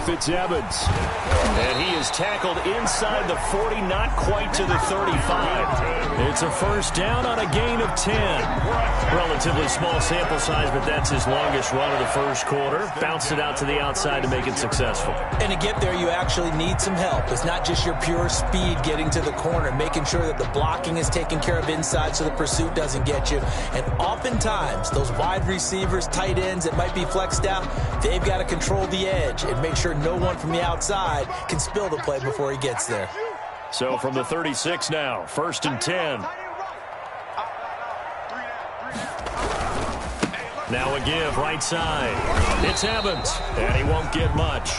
off, it's Evans. And he is tackled inside the 40, not quite to the 35. It's a first down on a gain of 10. Relatively small sample size, but that's his longest run of the first quarter. Bounced it out to the outside to make it successful. And to get there, you actually need some help. It's not just your pure speed getting to the corner, making sure that the blocking is taken care of inside so the pursuit doesn't get you. And oftentimes, those wide receivers, tight ends that might be flexed out, they've got to control the edge and make sure no one from the outside can spill the play before he gets there. So from the 36 now, 1st and 10. Now a give, right side. It's Evans, and he won't get much.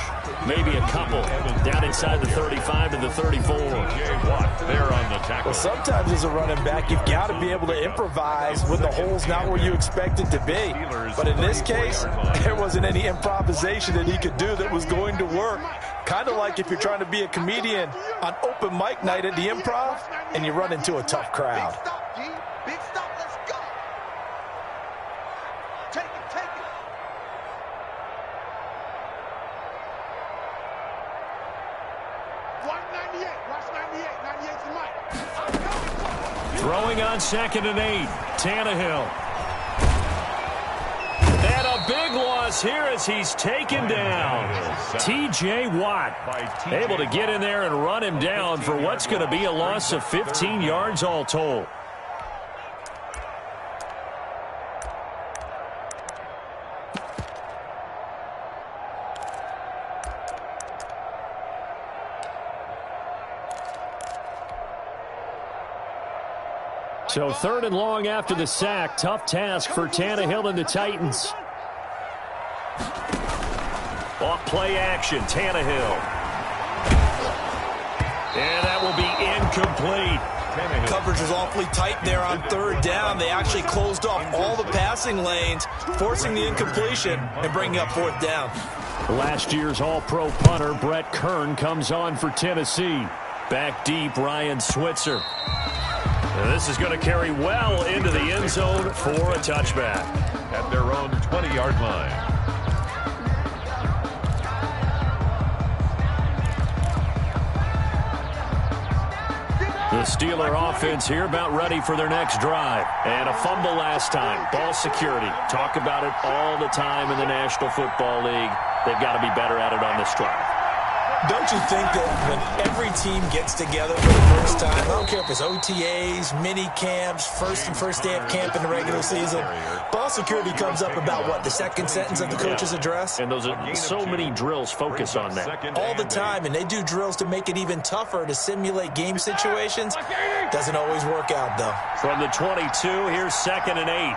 Maybe a couple. Down inside the 35 to the 34. There on the tackle. Well, sometimes as a running back, you've got to be able to improvise when the hole's not where you expect it to be. But in this case, there wasn't any improvisation that he could do that was going to work. Kind of like if you're trying to be a comedian on open mic night at the Improv and you run into a tough crowd. Big stop, let's go. Take it. Throwing on 2nd and 8. Tannehill. And a big loss here as he's taken down. T.J. Watt able to get in there and run him down for what's going to be a loss of 15 yards all told. So 3rd and long after the sack. Tough task for Tannehill and the Titans. Off play action, Tannehill. And that will be incomplete. Coverage was awfully tight there on 3rd down. They actually closed off all the passing lanes, forcing the incompletion and bringing up 4th down. Last year's All-Pro punter Brett Kern comes on for Tennessee. Back deep, Ryan Switzer. And this is going to carry well into the end zone for a touchback. At their own 20-yard line. The Steeler offense here about ready for their next drive. And a fumble last time. Ball security. Talk about it all the time in the National Football League. They've got to be better at it on this drive. Don't you think that when every team gets together for the first time, I don't care if it's OTAs, mini camps, first day of camp in the regular season, ball security comes up about what, the second sentence of the coach's address? And those are so many drills focus on that. All the time, and they do drills to make it even tougher to simulate game situations. Doesn't always work out, though. From the 22, here's 2nd and 8.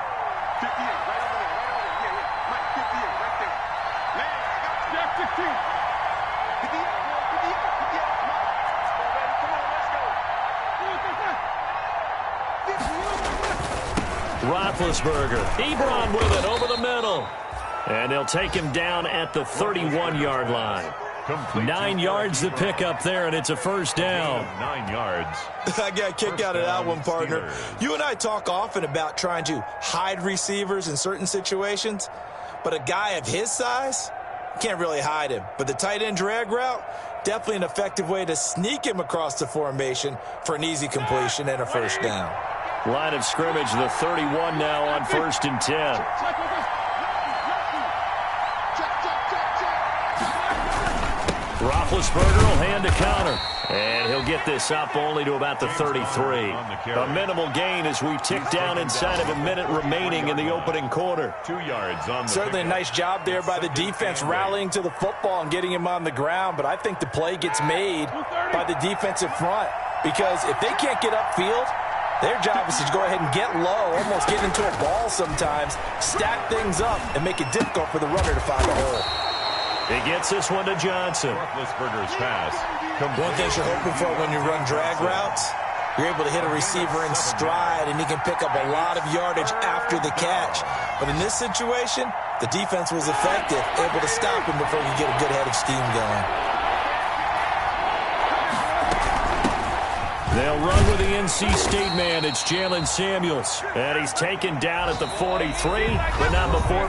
Roethlisberger, Ebron with it over the middle. And they'll take him down at the 31-yard line. 9 yards to pick up there, and it's a first down. 9 yards. I got a kick out of that one, partner. You and I talk often about trying to hide receivers in certain situations, but a guy of his size, can't really hide him. But the tight end drag route, definitely an effective way to sneak him across the formation for an easy completion and a first down. Line of scrimmage, the 31 now on 1st and 10. Roethlisberger will hand a counter. And he'll get this up only to about the 33. A minimal gain as we tick down inside of a minute remaining in the opening quarter. 2 yards on the Certainly a nice job there by the defense rallying to the football and getting him on the ground. But I think the play gets made by the defensive front. Because if they can't get upfield, their job is to go ahead and get low, almost get into a ball sometimes, stack things up, and make it difficult for the runner to find a hole. He gets this one to Johnson. Roethlisberger's pass. One thing you're hoping for when you run drag routes, you're able to hit a receiver in stride, and he can pick up a lot of yardage after the catch. But in this situation, the defense was effective, able to stop him before you get a good head of steam going. They'll run with the NC State man. It's Jalen Samuels. And he's taken down at the 43, but not before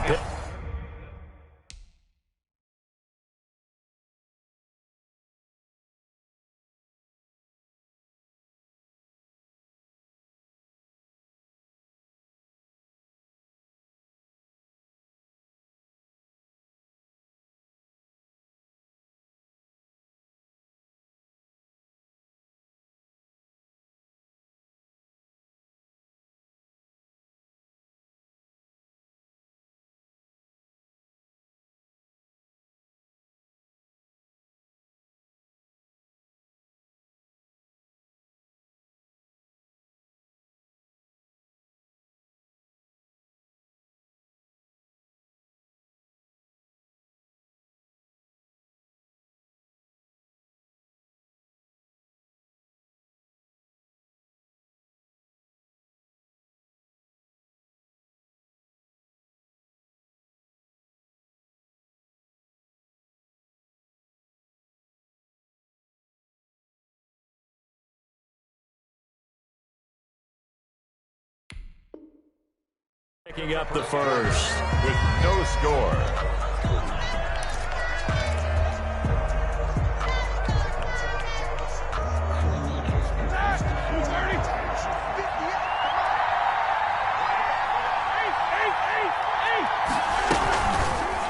Picking up the first. With no score.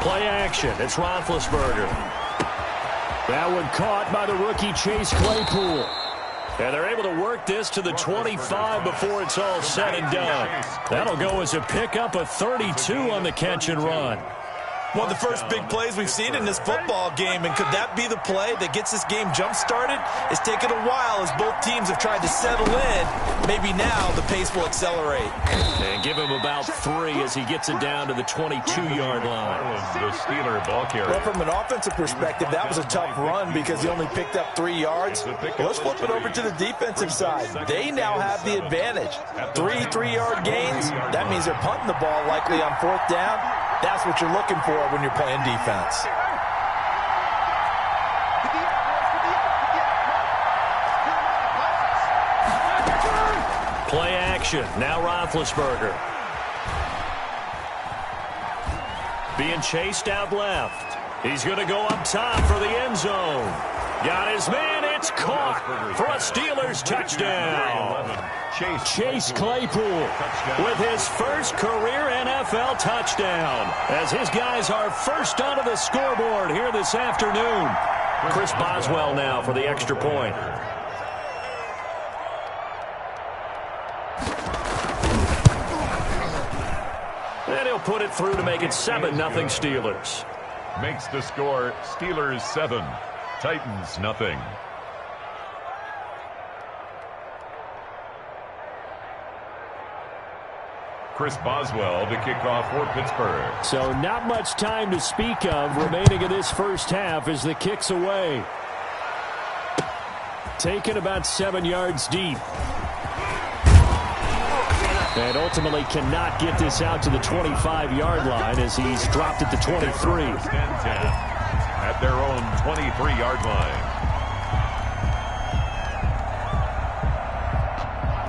Play action. It's Roethlisberger. That one caught by the rookie Chase Claypool. And they're able to work this to the 25 before it's all said and done. That'll go as a pickup of 32 on the catch and run. One of the first big plays we've seen in this football game, and could that be the play that gets this game jump-started? It's taken a while as both teams have tried to settle in. Maybe now the pace will accelerate. And give him about 3 as he gets it down to the 22-yard line. The Steeler ball carrier. Well, from an offensive perspective, that was a tough run because he only picked up 3 yards. Well, let's flip it over to the defensive side. They now have the advantage. 3 3-yard gains. That means they're punting the ball likely on 4th down. That's what you're looking for when you're playing defense. Play action. Now Roethlisberger. Being chased out left. He's going to go up top for the end zone. Got his man. It's caught for a Steelers touchdown. Chase Claypool with his first career NFL touchdown as his guys are first onto the scoreboard here this afternoon. Chris Boswell now for the extra point. And he'll put it through to make it 7-0 Steelers. Makes the score Steelers 7, Titans nothing. Chris Boswell to kick off for Pittsburgh. So not much time to speak of remaining in this first half as the kick's away. Taken about 7 yards deep. And ultimately cannot get this out to the 25-yard line as he's dropped at the 23. At their own 23-yard line.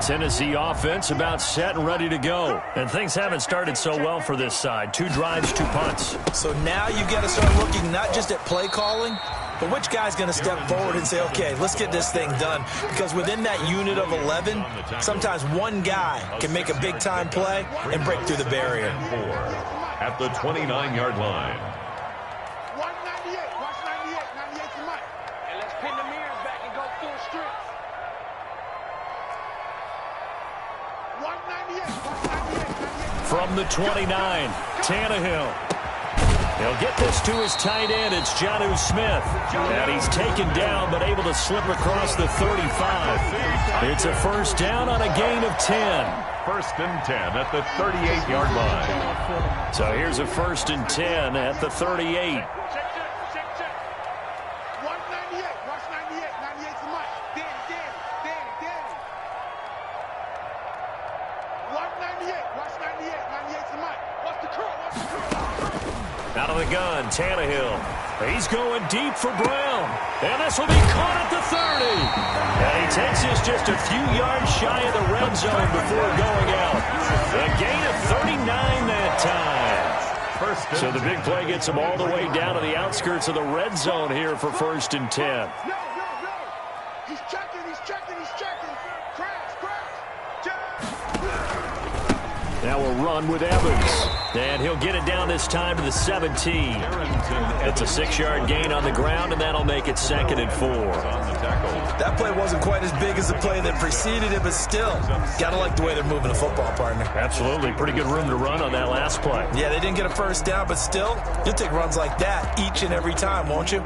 Tennessee offense about set and ready to go. And things haven't started so well for this side. 2 drives, 2 punts. So now you got to start looking not just at play calling, but which guy's going to step forward and say, okay, let's get this thing done. Because within that unit of 11, sometimes one guy can make a big-time play and break through the barrier. At the 29-yard line. 198. Watch 98. 98 to Mike. And let's pin the mirrors back and go full strength. 198. Watch 98. 98 to From the 29, Tannehill. He'll get this to his tight end. It's Jonnu Smith. And he's taken down but able to slip across the 35. It's a first down on a gain of 10. First and 10 at the 38-yard line. So here's a first and 10 at the 38. 198. Watch 98. 98 to Mike. Danny. 198. Watch 98. 98 to Mike. Watch the curl. Out of the gun, Tannehill. He's going deep for Brown. And this will be caught at the 30. And he takes this just a few yards shy of the red zone before going out. A gain of 39 that time. So the big play gets him all the way down to the outskirts of the red zone here for first and 10. No. He's checking. Crash. Now we'll run with Evans. And he'll get it down this time to the 17. It's a 6-yard gain on the ground, and that'll make it 2nd and 4. That play wasn't quite as big as the play that preceded it, but still, got to like the way they're moving the football, partner. Absolutely. Pretty good room to run on that last play. Yeah, they didn't get a first down, but still, you'll take runs like that each and every time, won't you?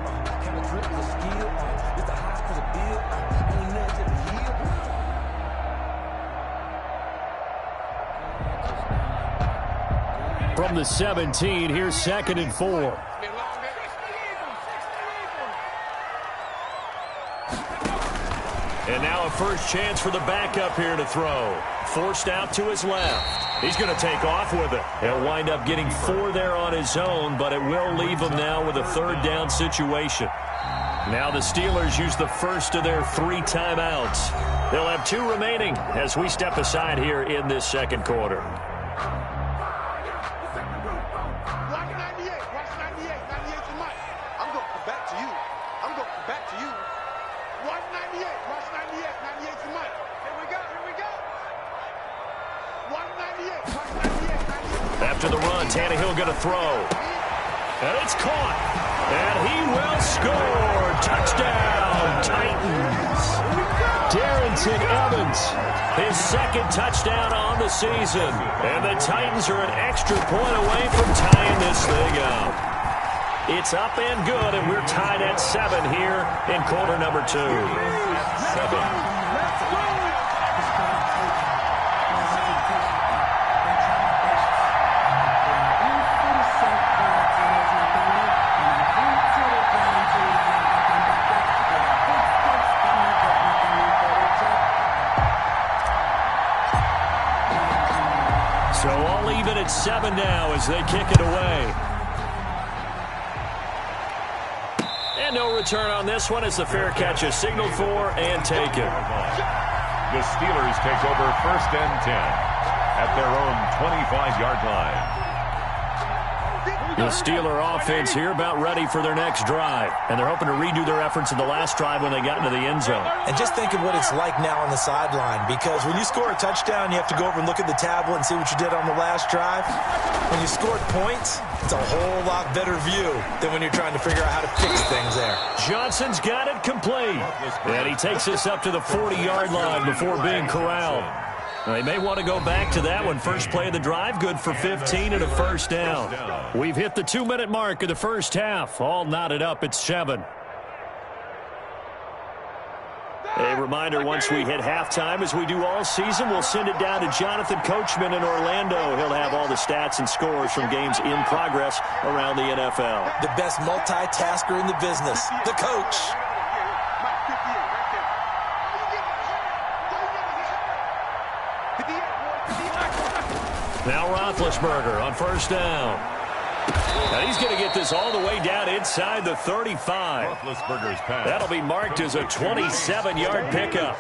From the 17, here's 2nd and 4. And now a first chance for the backup here to throw. Forced out to his left. He's going to take off with it. He'll wind up getting 4 there on his own, but it will leave him now with a 3rd down situation. Now the Steelers use the first of their 3 timeouts. They'll have 2 remaining as we step aside here in this second quarter. back to you. I'm going back to you. Watch 98. Watch 98. 98 to Mike. Here we go. Here we go. Watch 98. Watch 98. 98. After the run, Tannehill going to throw. And it's caught. And he will score. Touchdown, Titans. Darrington Evans, his second touchdown on the season. And the Titans are an extra point away from tying this thing up. It's up and good, and we're tied at 7 here in quarter number 2. 7. So all even at 7 now as they kick it away. And no return on this one as the fair catch is signaled for and taken. The Steelers take over 1st and 10 at their own 25-yard line. The Steeler offense here about ready for their next drive. And they're hoping to redo their efforts in the last drive when they got into the end zone. And just think of what it's like now on the sideline, because when you score a touchdown, you have to go over and look at the tablet and see what you did on the last drive. When you scored points, it's a whole lot better view than when you're trying to figure out how to fix things there. Johnson's got it complete. And he takes us up to the 40-yard line before being corralled. They may want to go back to that one. First play of the drive, good for 15 and a first down. We've hit the 2-minute mark of the first half. All knotted up at 7. A reminder, once we hit halftime, as we do all season, we'll send it down to Jonathan Coachman in Orlando. He'll have all the stats and scores from games in progress around the NFL. The best multitasker in the business, the coach. Now Roethlisberger on first down. And he's going to get this all the way down inside the 35. Roethlisberger's pass. That'll be marked as a 27-yard pickup.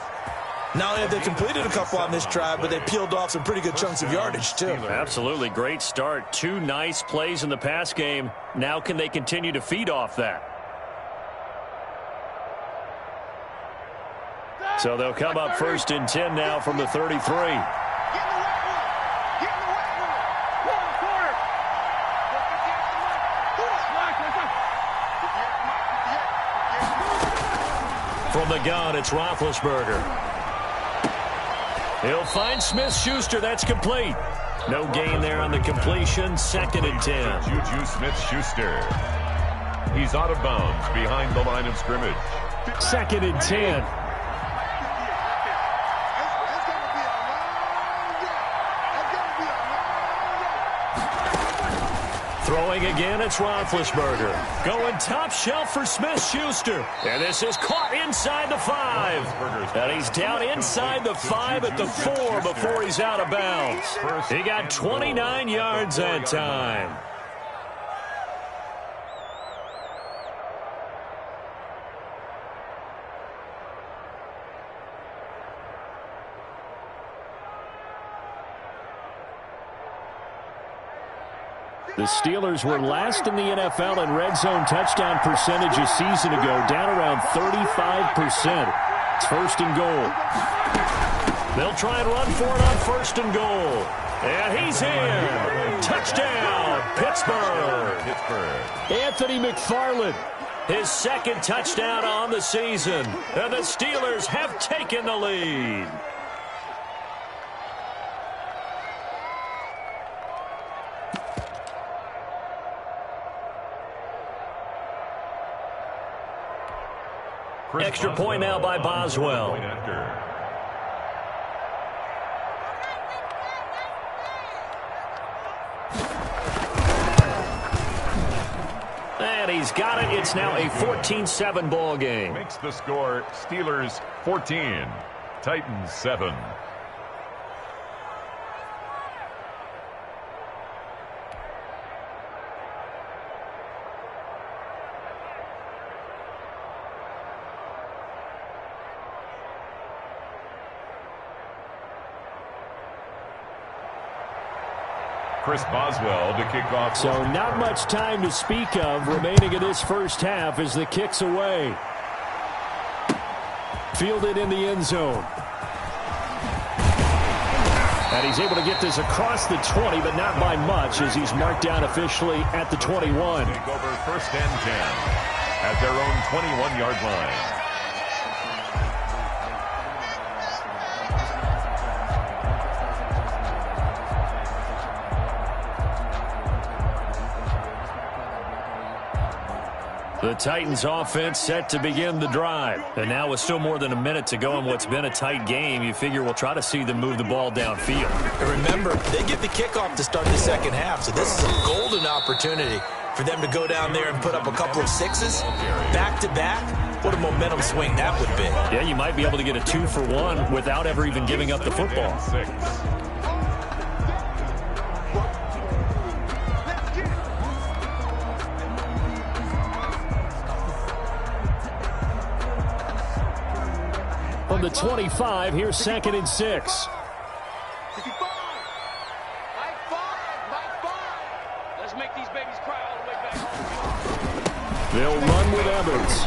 Not only have they completed a couple on this drive, but they peeled off some pretty good chunks of yardage, too. Absolutely great start. 2 nice plays in the pass game. Now can they continue to feed off that? So they'll come up 1st and 10 now from the 33. From the gun, it's Roethlisberger. He'll find Smith-Schuster. That's complete. No gain there on the completion. 2nd and 10. Juju Smith-Schuster. He's out of bounds behind the line of scrimmage. 2nd and 10. Throwing again, it's Roethlisberger. Going top shelf for Smith-Schuster. And this is caught inside the 5. And he's down inside the 5 at the 4 before he's out of bounds. He got 29 yards that time. The Steelers were last in the NFL in red zone touchdown percentage a season ago, down around 35%. It's 1st and goal. They'll try and run for it on 1st and goal. And he's in. Touchdown, Pittsburgh. Anthony McFarland, his 2nd touchdown on the season. And the Steelers have taken the lead. Extra point now by Boswell. And he's got it. It's now a 14-7 ball game. Makes the score Steelers 14, Titans 7. Chris Boswell to kick off. So not much time to speak of remaining in this first half as the kick's away. Fielded in the end zone. And he's able to get this across the 20, but not by much, as he's marked down officially at the 21. Take over first and 10 at their own 21-yard line. The Titans offense set to begin the drive. And now with still more than a minute to go in what's been a tight game, you figure we'll try to see them move the ball downfield. And remember, they get the kickoff to start the second half, so this is a golden opportunity for them to go down there and put up a couple of sixes back-to-back. What a momentum swing that would be. Yeah, you might be able to get a 2-for-1 without ever even giving up the football. From the 25, here's 2nd and 6. Let's make these babies cry all the way back home. They'll run with Evans.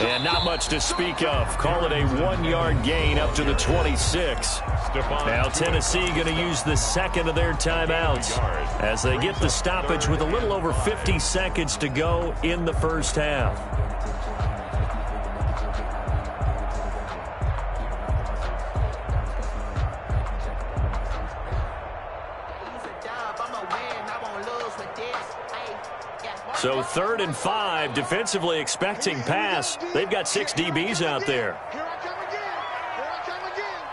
And not much to speak of. Call it a 1-yard gain up to the 26. Now Tennessee going to use the second of their timeouts as they get the stoppage with a little over 50 seconds to go in the first half. So 3rd and 5, defensively expecting pass. They've got 6 DBs out there. Here I come again. Here I come again.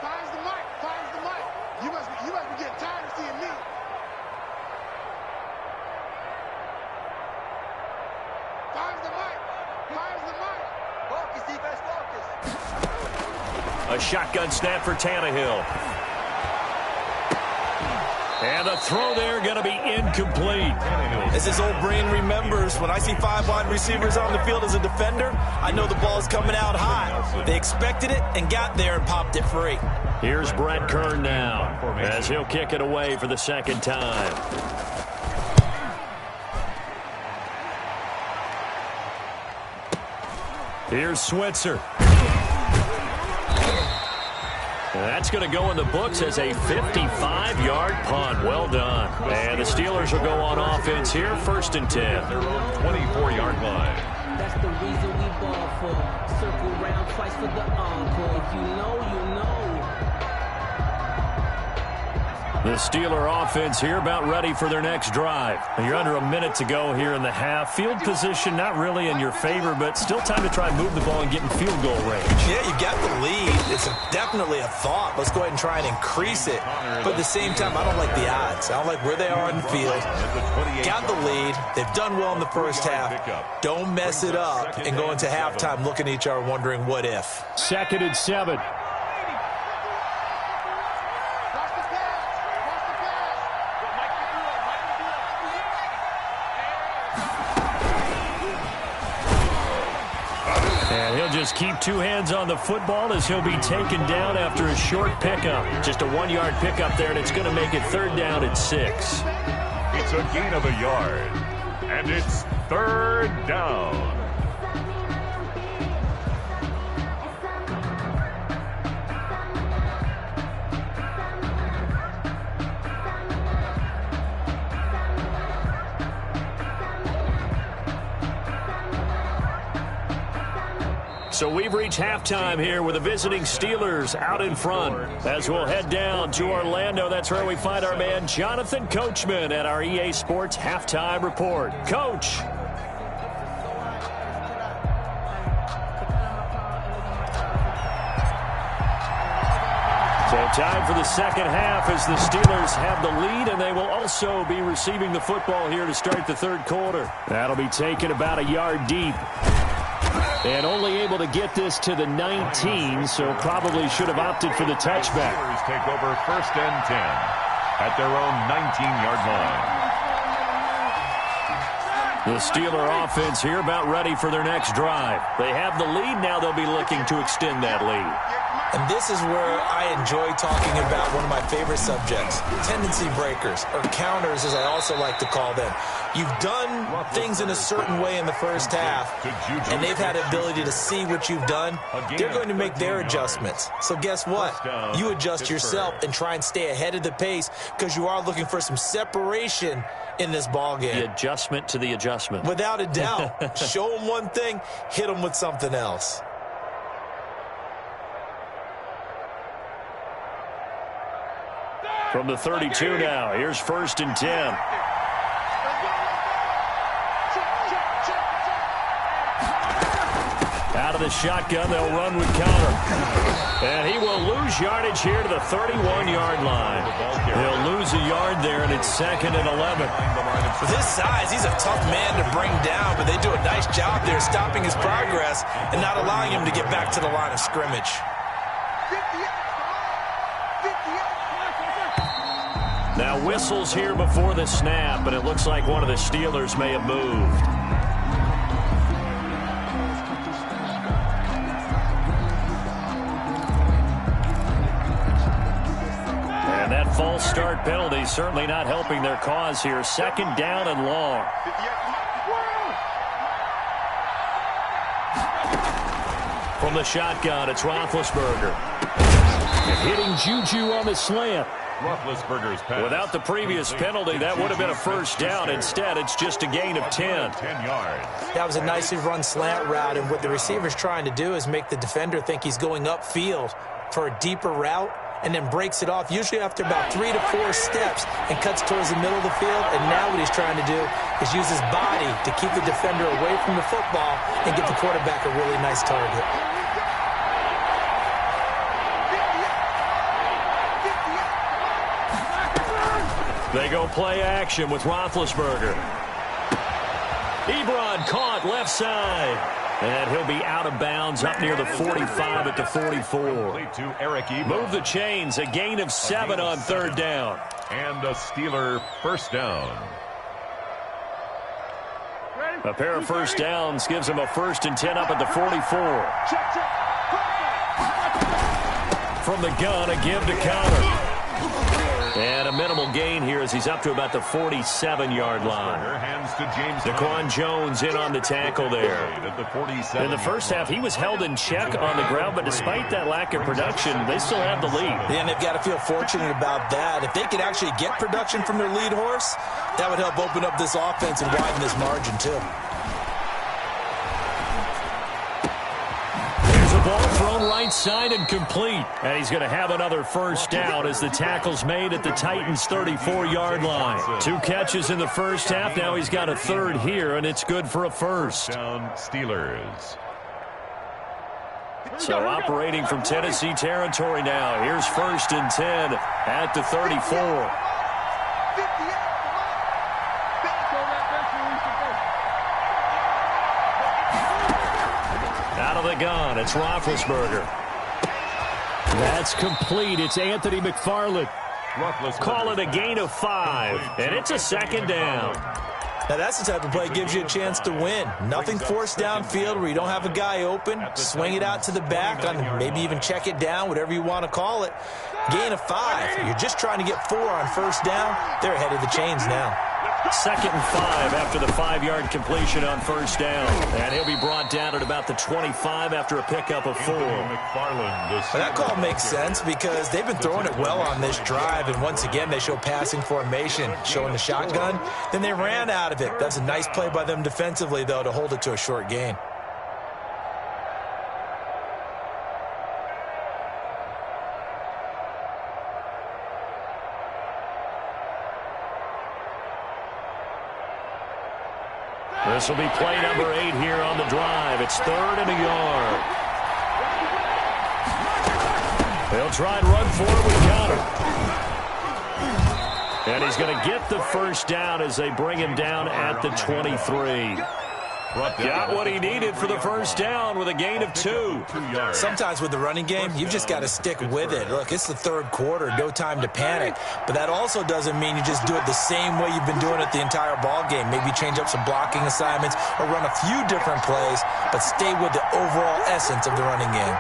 Finds the mic. Finds the mic. You must be getting tired of seeing me. Finds the mic. Finds the mic. Focus, defense, focus. A shotgun snap for Tannehill. And the throw there going to be incomplete. As his old brain remembers, when I see 5 wide receivers on the field as a defender, I know the ball's coming out high. They expected it and got there and popped it free. Here's Brett Kern now as he'll kick it away for the second time. Here's Switzer. That's going to go in the books as a 55-yard punt. Well done. And the Steelers will go on offense here, 1st and 10. Their own 24-yard line. That's the reason we ball for. Circle round twice for the encore. If you know, you know. The Steeler offense here about ready for their next drive. You're under a minute to go here in the half. Field position not really in your favor, but still time to try and move the ball and get in field goal range. Yeah, you got the lead. It's definitely a thought. Let's go ahead and try and increase it. But at the same time, I don't like the odds. I don't like where they are on the field. Got the lead. They've done well in the first half. Don't mess it up and go into halftime looking at each other wondering what if. 2nd and 7. And he'll just keep 2 hands on the football as he'll be taken down after a short pickup. Just a 1-yard pickup there, and it's going to make it 3rd down at 6. It's a gain of a yard, and it's 3rd down. So we've reached halftime here with the visiting Steelers out in front. As we'll head down to Orlando, that's where we find our man Jonathan Coachman at our EA Sports Halftime Report. Coach. So time for the second half as the Steelers have the lead, and they will also be receiving the football here to start the 3rd quarter. That'll be taken about a yard deep. And only able to get this to the 19, so probably should have opted for the touchback. Steelers take over 1st and 10 at their own 19-yard line. The Steeler offense here about ready for their next drive. They have the lead now. They'll be looking to extend that lead. And this is where I enjoy talking about one of my favorite subjects, tendency breakers, or counters as I also like to call them. You've done things in a certain way in the first half, and they've had the ability to see what you've done. They're going to make their adjustments. So guess what? You adjust yourself and try and stay ahead of the pace because you are looking for some separation in this ball game. The adjustment to the adjustment. Without a doubt. Show them one thing, hit them with something else. From the 32 now, here's 1st and 10. Out of the shotgun, they'll run with counter. And he will lose yardage here to the 31-yard line. He'll lose a yard there, and it's 2nd and 11. With his size, he's a tough man to bring down, but they do a nice job there stopping his progress and not allowing him to get back to the line of scrimmage. Now whistles here before the snap, but it looks like one of the Steelers may have moved. And that false start penalty certainly not helping their cause here. 2nd down and long. From the shotgun, it's Roethlisberger. Hitting Juju on the slant. Without the previous penalty, that would have been a 1st down. Instead, it's just a gain of 10. That was a nicely run slant route, and what the receiver's trying to do is make the defender think he's going upfield for a deeper route and then breaks it off, usually after about 3 to 4 steps, and cuts towards the middle of the field. And now what he's trying to do is use his body to keep the defender away from the football and give the quarterback a really nice target. They go play action with Roethlisberger. Ebron caught left side. And he'll be out of bounds up near the 45 at the 44. Move the chains. A gain of 7 on 3rd down. And a Steeler 1st down. A pair of 1st downs gives him a 1st and 10 up at the 44. From the gun, a give to counter. And a minimal gain here as he's up to about the 47-yard line. Daquan Jones in on the tackle there. In the first half, he was held in check on the ground, but despite that lack of production, they still have the lead. Yeah, and they've got to feel fortunate about that. If they could actually get production from their lead horse, that would help open up this offense and widen this margin, too. Ball thrown right side and complete. And he's going to have another 1st down as the tackle's made at the Titans' 34-yard line. 2 catches in the first half. Now he's got a 3rd here, and it's good for a 1st. Down Steelers. So operating from Tennessee territory now. Here's 1st and 10 at the 34. Out of the gun, it's Roethlisberger. That's complete. It's Anthony McFarland. Call it a gain of 5, and it's a 2nd down. Now that's the type of play that gives you a chance to win. Nothing forced downfield where you don't have a guy open. Swing it out to the back, on maybe even check it down, whatever you want to call it. Gain of 5. You're just trying to get 4 on 1st down. They're ahead of the chains now. 2nd and 5 after the 5-yard completion on 1st down. And he'll be brought down at about the 25 after a pickup of 4. That call makes sense because they've been throwing it well on this drive, and once again they show passing formation, showing the shotgun. Then they ran out of it. That's a nice play by them defensively, though, to hold it to a short gain. This will be play number 8 here on the drive. It's 3rd and a yard. They'll try and run for it with counter. And he's going to get the 1st down as they bring him down at the 23. Got what he needed for the 1st down with a gain of 2. Sometimes with the running game, you've just got to stick with it. Look, it's the 3rd quarter, no time to panic. But that also doesn't mean you just do it the same way you've been doing it the entire ball game. Maybe change up some blocking assignments or run a few different plays, but stay with the overall essence of the running game.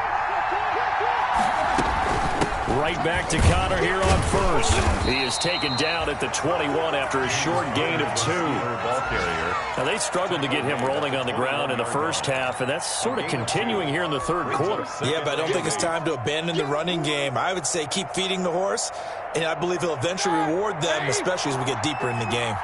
Right back to Connor here on first. He is taken down at the 21 after a short gain of 2. Now, they struggled to get him rolling on the ground in the first half, and that's sort of continuing here in the third quarter. Yeah, but I don't think it's time to abandon the running game. I would say keep feeding the horse, and I believe he'll eventually reward them, especially as we get deeper in the game.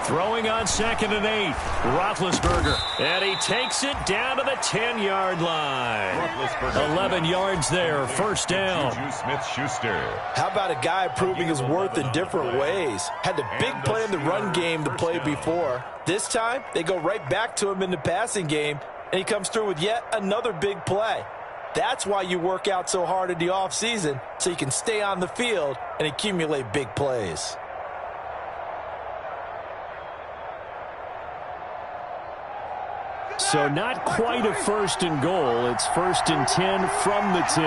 Throwing on 2nd and 8, Roethlisberger. And he takes it down to the 10-yard line. 11 yards there, first down. How about a guy proving his worth in different ways? Had the big play in the run game to play before. This time, they go right back to him in the passing game, and he comes through with yet another big play. That's why you work out so hard in the offseason, so you can stay on the field and accumulate big plays. So not quite a 1st and goal. It's 1st and 10 from the 10.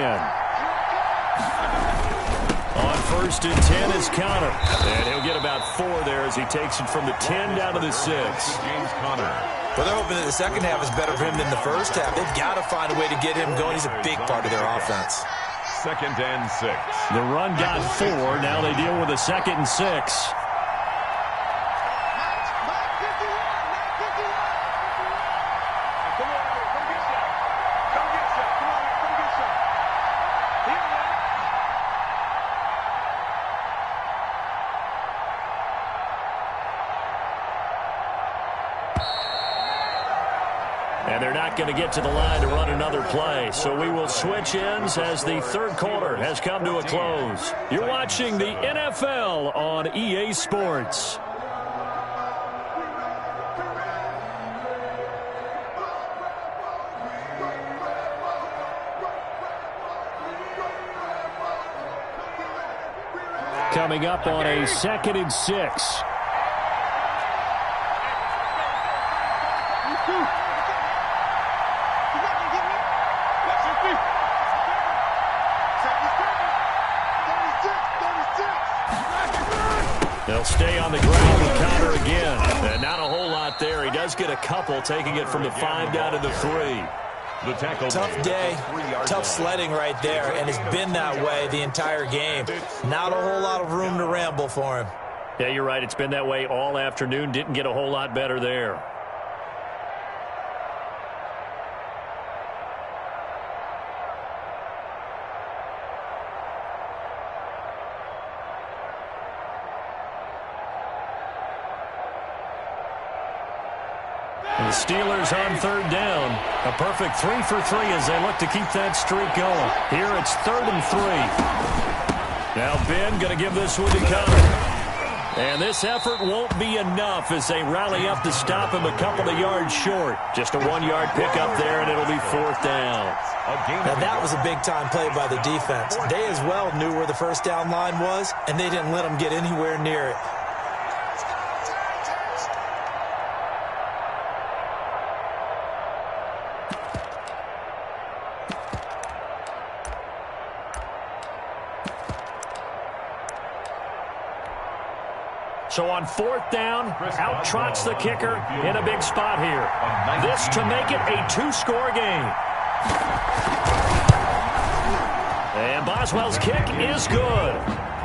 On 1st and 10 is Connor. And he'll get about 4 there as he takes it from the 10 down to the 6. James Conner. Well, they're hoping that the second half is better for him than the first half. They've got to find a way to get him going. He's a big part of their offense. 2nd and 6. The run got 4. Now they deal with a 2nd and 6. And they're not going to get to the line to run another play. So we will switch ends as the third quarter has come to a close. You're watching the NFL on EA Sports. Coming up on a 2nd and 6. They'll stay on the ground with Connor again. And not a whole lot there. He does get a couple, taking it from the 5 down to the 3. The tackle. Tough day, tough sledding right there, and it's been that way the entire game. Not a whole lot of room to ramble for him. Yeah, you're right. It's been that way all afternoon. Didn't get a whole lot better there. The Steelers on 3rd down. A perfect 3 for 3 as they look to keep that streak going. Here it's 3rd and 3. Now Ben going to give this one to Connor. And this effort won't be enough as they rally up to stop him a couple of yards short. Just a 1-yard pickup there, and it'll be 4th down. Now that was a big-time play by the defense. They as well knew where the first down line was, and they didn't let them get anywhere near it. So on 4th down, out trots the kicker in a big spot here. This to make it a 2-score game. And Boswell's kick is good.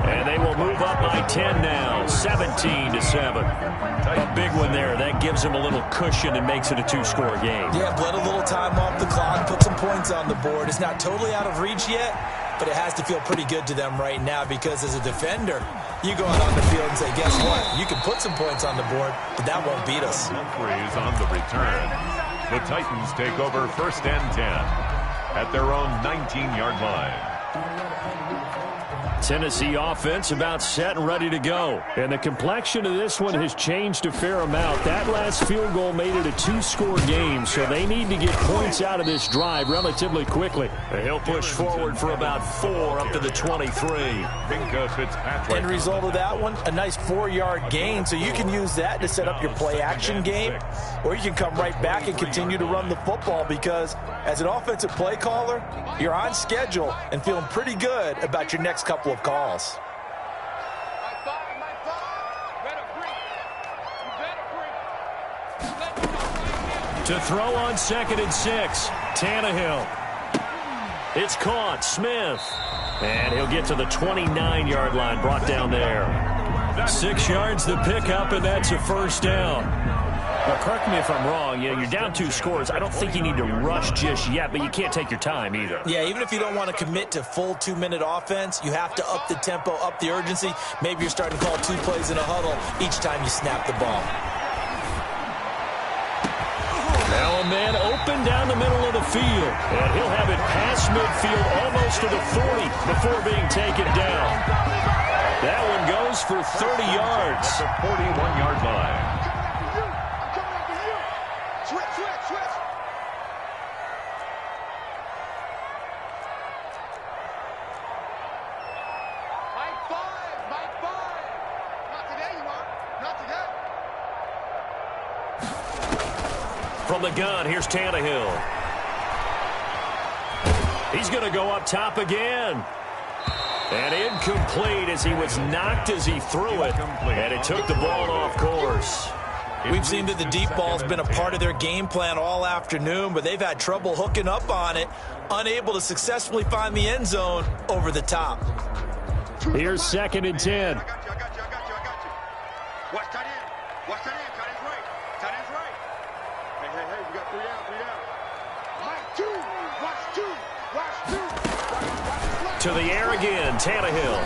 And they will move up by 10 now, 17-7. A big one there. That gives them a little cushion and makes it a 2-score game. Yeah, bled a little time off the clock, put some points on the board. It's not totally out of reach yet, but it has to feel pretty good to them right now because as a defender, you go out on the field and say, guess what? You can put some points on the board, but that won't beat us. Humphreys on the return. The Titans take over 1st and 10 at their own 19-yard line. Tennessee offense about set and ready to go. And the complexion of this one has changed a fair amount. That last field goal made it a 2-score game, so they need to get points out of this drive relatively quickly. And he'll push forward for about 4 up to the 23. End result of that one, a nice 4-yard gain, so you can use that to set up your play-action game, or you can come right back and continue to run the football because As an offensive play caller, you're on schedule and feeling pretty good about your next couple of calls. To throw on 2nd and 6, Tannehill. It's caught, Smith. And he'll get to the 29-yard line, brought down there. 6 yards to pick up, and that's a first down. Now, correct me if I'm wrong. You're down 2 scores. I don't think you need to rush just yet, but you can't take your time either. Yeah, even if you don't want to commit to full 2-minute offense, you have to up the tempo, up the urgency. Maybe you're starting to call 2 plays in a huddle each time you snap the ball. Now a man open down the middle of the field. And he'll have it past midfield almost to the 40 before being taken down. That one goes for 30 yards. At the 41-yard line. From the gun, here's Tannehill. He's going to go up top again. And incomplete as he was knocked as he threw it. And it took the ball off course. We've seen that the deep ball's been a part of their game plan all afternoon, but they've had trouble hooking up on it, unable to successfully find the end zone over the top. Here's 2nd and 10. I got you. Watch tight end. Watch tight end. Tight end's right. Tight end's right. Hey, we got 3 down. Mike, 2. Watch 2. Watch 2. To the air again, Tannehill.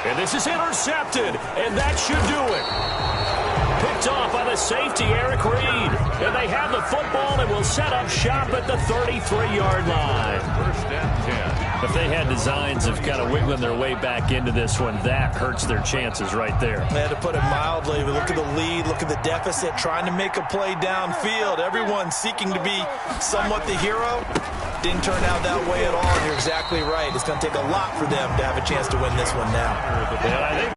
And this is intercepted, and that should do it. Picked off by the safety, Eric Reed. And they have the football and will set up shop at the 33-yard line. 1st and 10. If they had designs of kind of wiggling their way back into this one, that hurts their chances right there. They had to put it mildly. But look at the lead, look at the deficit, trying to make a play downfield. Everyone seeking to be somewhat the hero. Didn't turn out that way at all, and you're exactly right. It's going to take a lot for them to have a chance to win this one now. And I think